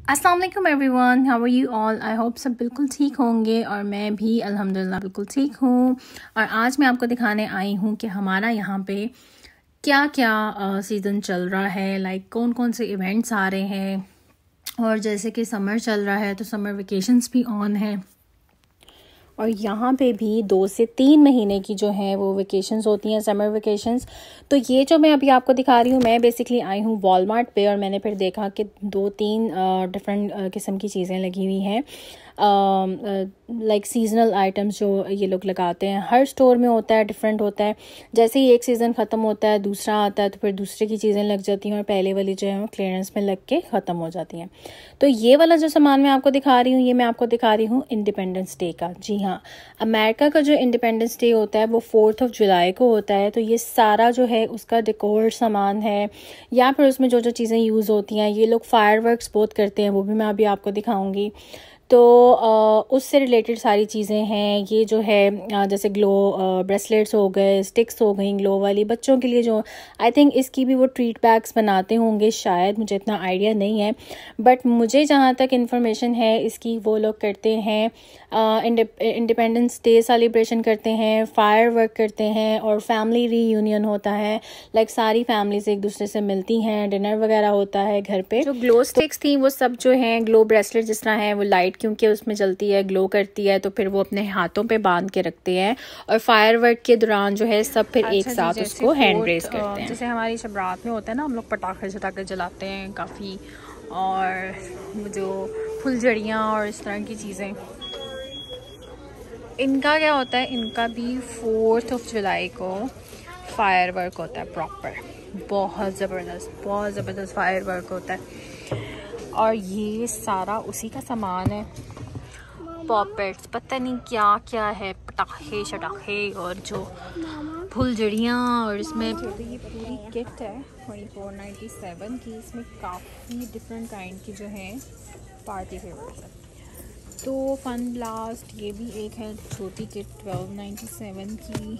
अस्सलाम वालेकुम everyone, how are you all. I hope सब बिल्कुल ठीक होंगे और मैं भी अल्हम्दुलिल्लाह बिल्कुल ठीक हूँ। और आज मैं आपको दिखाने आई हूँ कि हमारा यहाँ पे क्या क्या सीज़न चल रहा है, लाइक कौन कौन से इवेंट्स आ रहे हैं। और जैसे कि समर चल रहा है तो समर वेकेशंस भी ऑन है और यहाँ पे भी 2 से 3 महीने की जो है वो वेकेशंस होती हैं, समर वेकेशंस। तो ये जो मैं अभी आपको दिखा रही हूँ, मैं बेसिकली आई हूँ वॉलमार्ट पे और मैंने फिर देखा कि 2-3 डिफरेंट किस्म की चीज़ें लगी हुई हैं, लाइक सीजनल आइटम्स जो ये लोग लगाते हैं। हर स्टोर में होता है, डिफरेंट होता है। जैसे ही एक सीज़न ख़त्म होता है दूसरा आता है तो फिर दूसरे की चीज़ें लग जाती हैं और पहले वाली जो है वो क्लियरेंस में लग के ख़त्म हो जाती हैं। तो ये वाला जो सामान मैं आपको दिखा रही हूँ, ये मैं आपको दिखा रही हूँ इंडिपेंडेंस डे का। जी हाँ, अमेरिका का जो इंडिपेंडेंस डे होता है वो 4 जुलाई को होता है। तो ये सारा जो है उसका डेकोर सामान है या फिर उसमें जो जो चीज़ें यूज़ होती हैं, ये लोग फायरवर्क्स बहुत करते हैं, वो भी मैं अभी आपको दिखाऊंगी। तो उससे रिलेटेड सारी चीज़ें हैं। ये जो है जैसे ग्लो ब्रेसलेट्स हो गए, स्टिक्स हो गई ग्लो वाली, बच्चों के लिए जो आई थिंक इसकी भी वो ट्रीट बैग्स बनाते होंगे शायद, मुझे इतना आइडिया नहीं है। बट मुझे जहाँ तक इन्फॉर्मेशन है इसकी, वो लोग करते हैं इंडिपेंडेंस डे सेलिब्रेशन करते हैं, फायर वर्क करते हैं और फैमिली रीयूनियन होता है। लाइक सारी फैमिलीज एक दूसरे से मिलती हैं, डिनर वगैरह होता है घर पे। जो ग्लो स्टिक्स थी वो सब जो हैं, ग्लो ब्रेसलेट जिस तरह है वो लाइट क्योंकि उसमें जलती है, ग्लो करती है, तो फिर वो अपने हाथों पे बांध के रखते हैं और फायर वर्क के दौरान जो है सब फिर एक साथ उसको हैंड रेस करते हैं। जैसे हमारी शब रात में होता है ना, हम लोग पटाखे शटाखे जलाते हैं काफ़ी, और जो फुलझड़ियाँ और इस तरह की चीज़ें। इनका क्या होता है, इनका भी 4 जुलाई को फायर वर्क होता है प्रॉपर, बहुत ज़बरदस्त फायर वर्क होता है। और ये सारा उसी का सामान है, पॉपेट्स, पता नहीं क्या क्या है, पटाखे शटाखे और जो फुलझड़ियाँ। और इसमें ये पूरी किट है 2497 की। इसमें काफ़ी डिफरेंट काइंड की जो है पार्टी फेवर्स है। तो फन ब्लास्ट ये भी एक है छोटी किट 1297 की।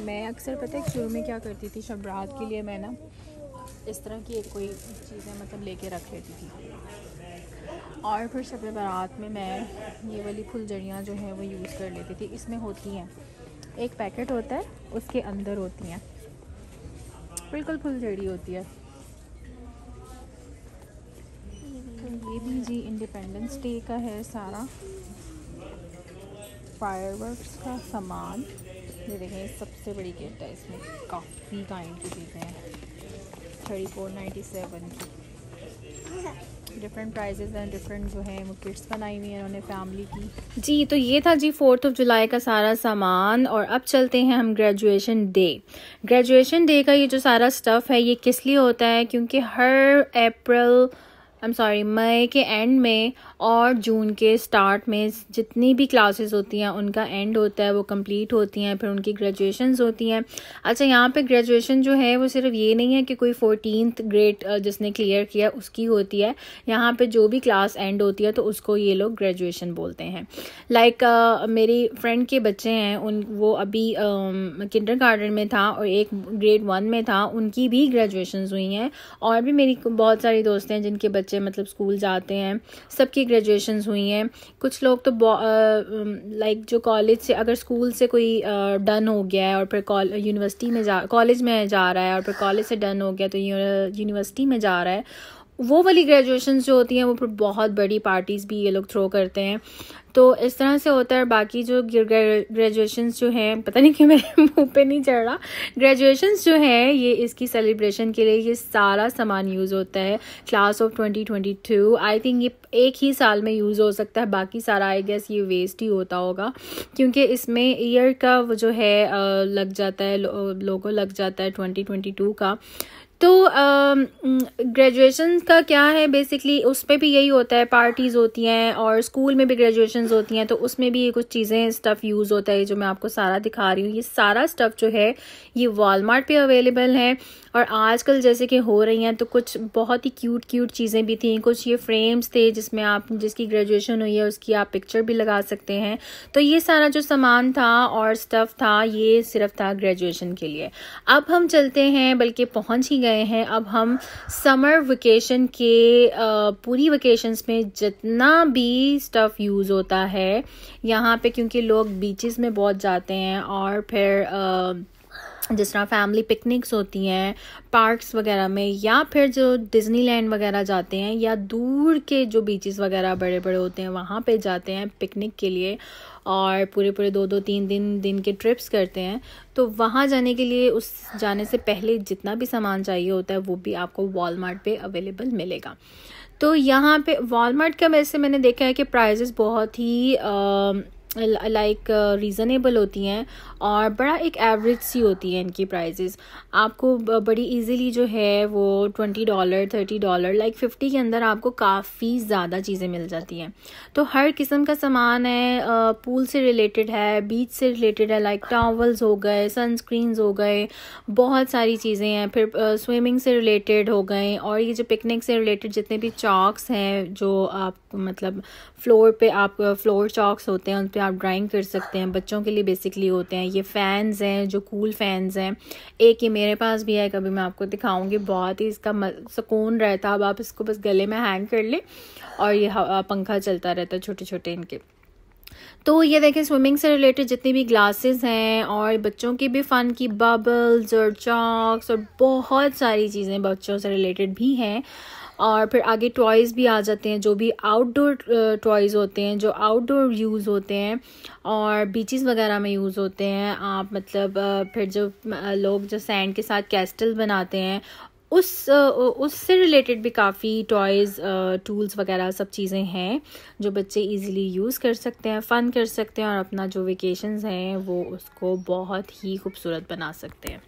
मैं अक्सर पता है शुरू में क्या करती थी, शब रात के लिए मैं ना इस तरह की एक कोई चीज़ें मतलब लेके रख लेती थी और फिर शब बारात में मैं ये वाली फुलझड़ियाँ जो हैं वो यूज़ कर लेती थी। इसमें होती हैं, एक पैकेट होता है, उसके अंदर होती हैं बिल्कुल फुलझड़ी होती है। तो ये भी जी इंडिपेंडेंस डे का है सारा फायरवर्क्स का सामान। ये देखें सबसे बड़ी किट है, इसमें काफ़ी काइंड की चीज़ें हैं 3497 की। डिफरेंट प्राइजेस हैं, डिफरेंट जो है वो किट्स बनाई हुई हैं उन्होंने फैमिली की। जी तो ये था जी 4 जुलाई का सारा सामान। और अब चलते हैं हम ग्रेजुएशन डे। ग्रेजुएशन डे का ये जो सारा स्टफ़ है ये किस लिए होता है, क्योंकि हर मई के एंड में और जून के स्टार्ट में जितनी भी क्लासेस होती हैं उनका एंड होता है, वो कंप्लीट होती हैं, फिर उनकी ग्रेजुएशंस होती हैं। अच्छा, यहाँ पे ग्रेजुएशन जो है वो सिर्फ ये नहीं है कि कोई 14th ग्रेड जिसने क्लियर किया उसकी होती है। यहाँ पे जो भी क्लास एंड होती है तो उसको ये लोग ग्रेजुएशन बोलते हैं। लाइक मेरी फ्रेंड के बच्चे हैं, वो अभी किंडरगार्टन में था और एक ग्रेड 1 में था, उनकी भी ग्रेजुएशंस हुई हैं। और भी मेरी बहुत सारी दोस्त हैं जिनके बच्चे मतलब स्कूल जाते हैं, सबकी ग्रेजुएशंस हुई हैं। कुछ लोग तो लाइक जो कॉलेज से, अगर स्कूल से कोई डन हो गया है और फिर यूनिवर्सिटी में कॉलेज में जा रहा है और फिर कॉलेज से डन हो गया तो यूनिवर्सिटी में जा रहा है, वो वाली ग्रेजुएशंस जो होती हैं वो फिर बहुत बड़ी पार्टीज़ भी ये लोग थ्रो करते हैं। तो इस तरह से होता है। बाकी जो ग्रेजुएशंस जो हैं, पता नहीं क्यों मेरे मुंह पे नहीं चढ़ रहा, ग्रेजुएशंस जो हैं ये इसकी सेलिब्रेशन के लिए ये सारा सामान यूज़ होता है। क्लास ऑफ 2022 आई थिंक ये एक ही साल में यूज़ हो सकता है, बाकी सारा आई गेस ये वेस्ट ही होता होगा, क्योंकि इसमें ईयर का वो जो है लग जाता है, लोगो लग जाता है 2022 का। तो ग्रेजुएशन का क्या है, बेसिकली उस पर भी यही होता है, पार्टीज़ होती हैं और स्कूल में भी ग्रेजुएशंस होती हैं, तो उसमें भी ये कुछ चीज़ें स्टफ़ यूज़ होता है जो मैं आपको सारा दिखा रही हूँ। ये सारा स्टफ़ जो है ये वॉलमार्ट पे अवेलेबल है। और आजकल जैसे कि हो रही हैं, तो कुछ बहुत ही क्यूट क्यूट चीज़ें भी थी। कुछ ये फ्रेम्स थे जिसमें आप जिसकी ग्रेजुएशन हुई है उसकी आप पिक्चर भी लगा सकते हैं। तो ये सारा जो सामान था और स्टफ़ था, ये सिर्फ था ग्रेजुएशन के लिए। अब हम चलते हैं, बल्कि पहुंच ही गए हैं। अब हम समर वेकेशन के पूरी वेकेशंस में जितना भी स्टफ़ यूज़ होता है यहाँ पे, क्योंकि लोग बीचेस में बहुत जाते हैं और फिर जिस तरह फैमिली पिकनिक्स होती हैं पार्क्स वगैरह में, या फिर जो डिज़नीलैंड वगैरह जाते हैं, या दूर के जो बीचेस वगैरह बड़े बड़े होते हैं वहाँ पे जाते हैं पिकनिक के लिए, और पूरे पूरे 2-2 3 दिन के ट्रिप्स करते हैं। तो वहाँ जाने के लिए उस जाने से पहले जितना भी सामान चाहिए होता है वो भी आपको वॉलमार्ट पे अवेलेबल मिलेगा। तो यहाँ पे वॉलमार्ट का वैसे मैंने देखा है कि प्राइजेस बहुत ही लाइक रीज़नेबल होती हैं और बड़ा एक एवरेज सी होती है इनकी प्राइजेस। आपको बड़ी इजीली जो है वो $20 $30 लाइक 50 के अंदर आपको काफ़ी ज़्यादा चीज़ें मिल जाती हैं। तो हर किस्म का सामान है, पूल से रिलेटेड है, बीच से रिलेटेड है, लाइक टॉवल्स हो गए, सनस्क्रीन्स हो गए, बहुत सारी चीज़ें हैं। फिर स्विमिंग से रिलेटेड हो गए, और ये जो पिकनिक से रिलेटेड जितने भी चॉक्स हैं जो आप मतलब फ्लोर पे आप फ्लोर चॉक्स होते हैं उन पर आप ड्राइंग कर सकते हैं, बच्चों के लिए बेसिकली होते हैं। ये फ़ैन्स हैं जो कूल फैंस हैं, एक ये मेरे पास भी है, कभी मैं आपको दिखाऊंगी। बहुत ही इसका सुकून रहता है। अब आप इसको बस गले में हैंग कर ले और ये पंखा चलता रहता है छोटे छोटे इनके। तो ये देखें, स्विमिंग से रिलेटेड जितनी भी ग्लासेस हैं और बच्चों की भी फ़न की बबल्स और चॉक्स और बहुत सारी चीज़ें बच्चों से रिलेटेड भी हैं। और फिर आगे टॉयज़ भी आ जाते हैं, जो भी आउटडोर टॉयज़ होते हैं, जो आउटडोर यूज़ होते हैं और बीचेस वगैरह में यूज़ होते हैं। आप मतलब फिर जो लोग जो सैंड के साथ कैस्टल बनाते हैं उससे रिलेटेड भी काफ़ी टॉयज़ टूल्स वगैरह सब चीज़ें हैं जो बच्चे इजीली यूज़ कर सकते हैं, फ़न कर सकते हैं और अपना जो वेकेशंस हैं वो उसको बहुत ही खूबसूरत बना सकते हैं।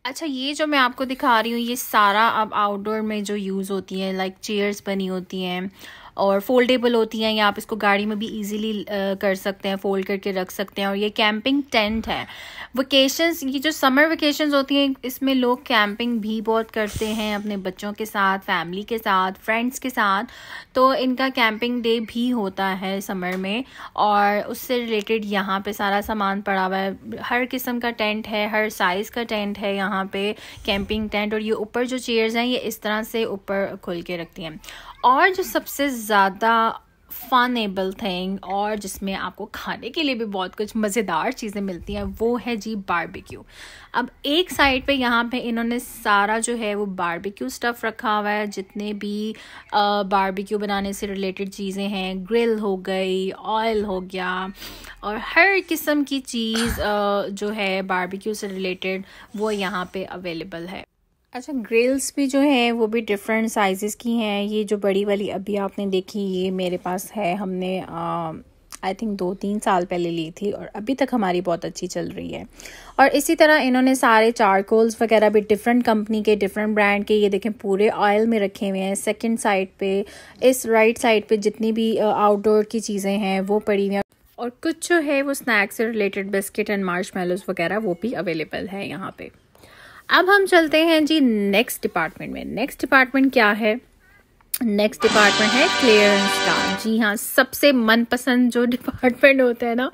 अच्छा, ये जो मैं आपको दिखा रही हूँ ये सारा अब आउटडोर में जो यूज़ होती है, लाइक चेयर्स बनी होती हैं और फोल्डेबल होती हैं, या आप इसको गाड़ी में भी इजीली कर सकते हैं, फोल्ड करके रख सकते हैं। और ये कैंपिंग टेंट है। वेकेशंस, ये जो समर वेकेशंस होती हैं इसमें लोग कैंपिंग भी बहुत करते हैं अपने बच्चों के साथ, फैमिली के साथ, फ्रेंड्स के साथ। तो इनका कैंपिंग डे भी होता है समर में, और उससे रिलेटेड यहाँ पे सारा सामान पड़ा हुआ है। हर किस्म का टेंट है, हर साइज़ का टेंट है यहाँ पे, कैंपिंग टेंट। और ये ऊपर जो चेयर्स हैं ये इस तरह से ऊपर खोल के रखती हैं। और जो सबसे ज़्यादा फनेबल थिंग और जिसमें आपको खाने के लिए भी बहुत कुछ मज़ेदार चीज़ें मिलती हैं वो है जी बारबेक्यू। अब एक साइड पे यहाँ पे इन्होंने सारा जो है वो बारबेक्यू स्टफ़ रखा हुआ है, जितने भी बारबेक्यू बनाने से रिलेटेड चीज़ें हैं, ग्रिल हो गई, ऑयल हो गया, और हर किस्म की चीज़ जो है बारबेक्यू से रिलेटेड वो यहाँ पे अवेलेबल है। अच्छा, ग्रिल्स भी जो है वो भी डिफरेंट साइज़ेस की हैं। ये जो बड़ी वाली अभी आपने देखी ये मेरे पास है, हमने आई थिंक 2-3 साल पहले ली थी और अभी तक हमारी बहुत अच्छी चल रही है। और इसी तरह इन्होंने सारे चारकोल्स वगैरह भी डिफरेंट कंपनी के, डिफरेंट ब्रांड के, ये देखें पूरे ऑयल में रखे हुए हैं। सेकंड साइड पे, इस राइट साइड पे जितनी भी आउटडोर की चीज़ें हैं वो पड़ी हुई हैं, और कुछ जो है वो स्नैक्स से रिलेटेड बिस्किट एंड मार्शमैलोज वगैरह वो भी अवेलेबल है यहाँ पे। अब हम चलते हैं जी नेक्स्ट डिपार्टमेंट में। नेक्स्ट डिपार्टमेंट क्या है? नेक्स्ट डिपार्टमेंट है क्लियरेंस का। जी हाँ, सबसे मनपसंद जो डिपार्टमेंट होता है ना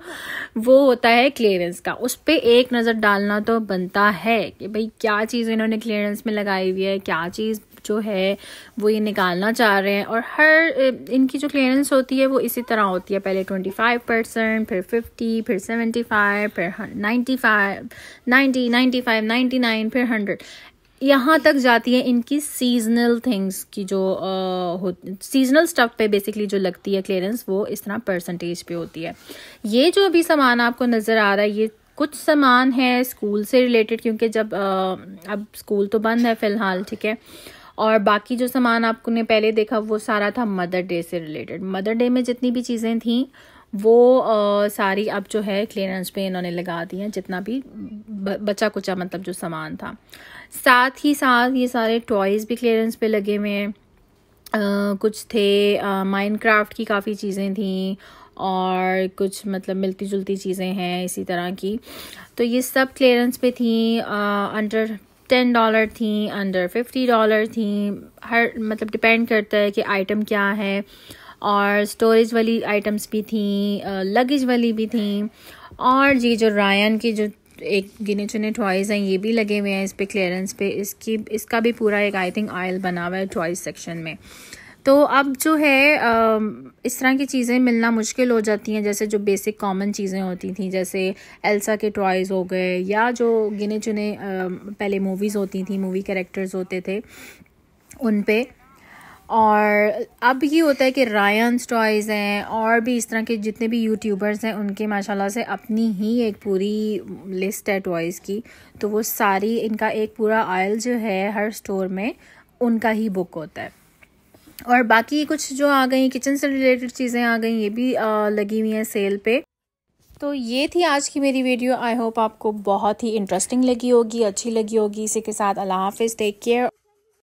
वो होता है क्लियरेंस का। उस पर एक नज़र डालना तो बनता है कि भाई क्या चीज़ इन्होंने क्लियरेंस में लगाई हुई है, क्या चीज़ जो है वो ये निकालना चाह रहे हैं। और हर इनकी जो क्लियरेंस होती है वो इसी तरह होती है, पहले 25%, फिर 50, फिर 75, फिर 95, 90, 95, 99, फिर 100, यहाँ तक जाती है इनकी सीजनल थिंग्स की जो सीजनल स्टफ पे बेसिकली जो लगती है क्लियरेंस, वो इस तरह परसेंटेज पे होती है। ये जो भी सामान आपको नज़र आ रहा है ये कुछ सामान है स्कूल से रिलेटेड, क्योंकि जब अब स्कूल तो बंद है फ़िलहाल, ठीक है। और बाकी जो सामान आपको ने पहले देखा वो सारा था मदर डे से रिलेटेड। मदर डे में जितनी भी चीज़ें थी वो सारी अब जो है क्लियरेंस पे इन्होंने लगा दी हैं, जितना भी बचा कुचा मतलब जो सामान था। साथ ही साथ ये सारे टॉयज़ भी क्लियरेंस पे लगे हुए हैं। कुछ थे माइनक्राफ्ट की काफ़ी चीज़ें थी और कुछ मतलब मिलती जुलती चीज़ें हैं इसी तरह की। तो ये सब क्लियरेंस पे थी अंडर $10 थी, अंडर $50 थी। हर मतलब डिपेंड करता है कि आइटम क्या है। और स्टोरेज वाली आइटम्स भी थी, लगेज वाली भी थी। और ये जो रायन की जो एक गिने चुने टॉयज़ हैं ये भी लगे हुए हैं इस पे क्लियरेंस पे। इसका भी पूरा एक आई थिंक आयल बना हुआ है टॉयज़ सेक्शन में। तो अब जो है इस तरह की चीज़ें मिलना मुश्किल हो जाती हैं, जैसे जो बेसिक कॉमन चीज़ें होती थी जैसे एल्सा के टॉयज़ हो गए, या जो गिने चुने पहले मूवीज़ होती थी, मूवी कैरेक्टर्स होते थे उन पे। और अब ये होता है कि रायन्स टॉयज़ हैं और भी इस तरह के जितने भी यूट्यूबर्स हैं उनके माशाल्लाह से अपनी ही एक पूरी लिस्ट है टॉयज़ की। तो वो सारी इनका एक पूरा आयल जो है हर स्टोर में उनका ही बुक होता है। और बाकी कुछ जो आ गई किचन से रिलेटेड चीज़ें आ गई, ये भी लगी हुई हैं सेल पे। तो ये थी आज की मेरी वीडियो। आई होप आपको बहुत ही इंटरेस्टिंग लगी होगी, अच्छी लगी होगी। इसी के साथ अल्लाह हाफिज़, टेक केयर।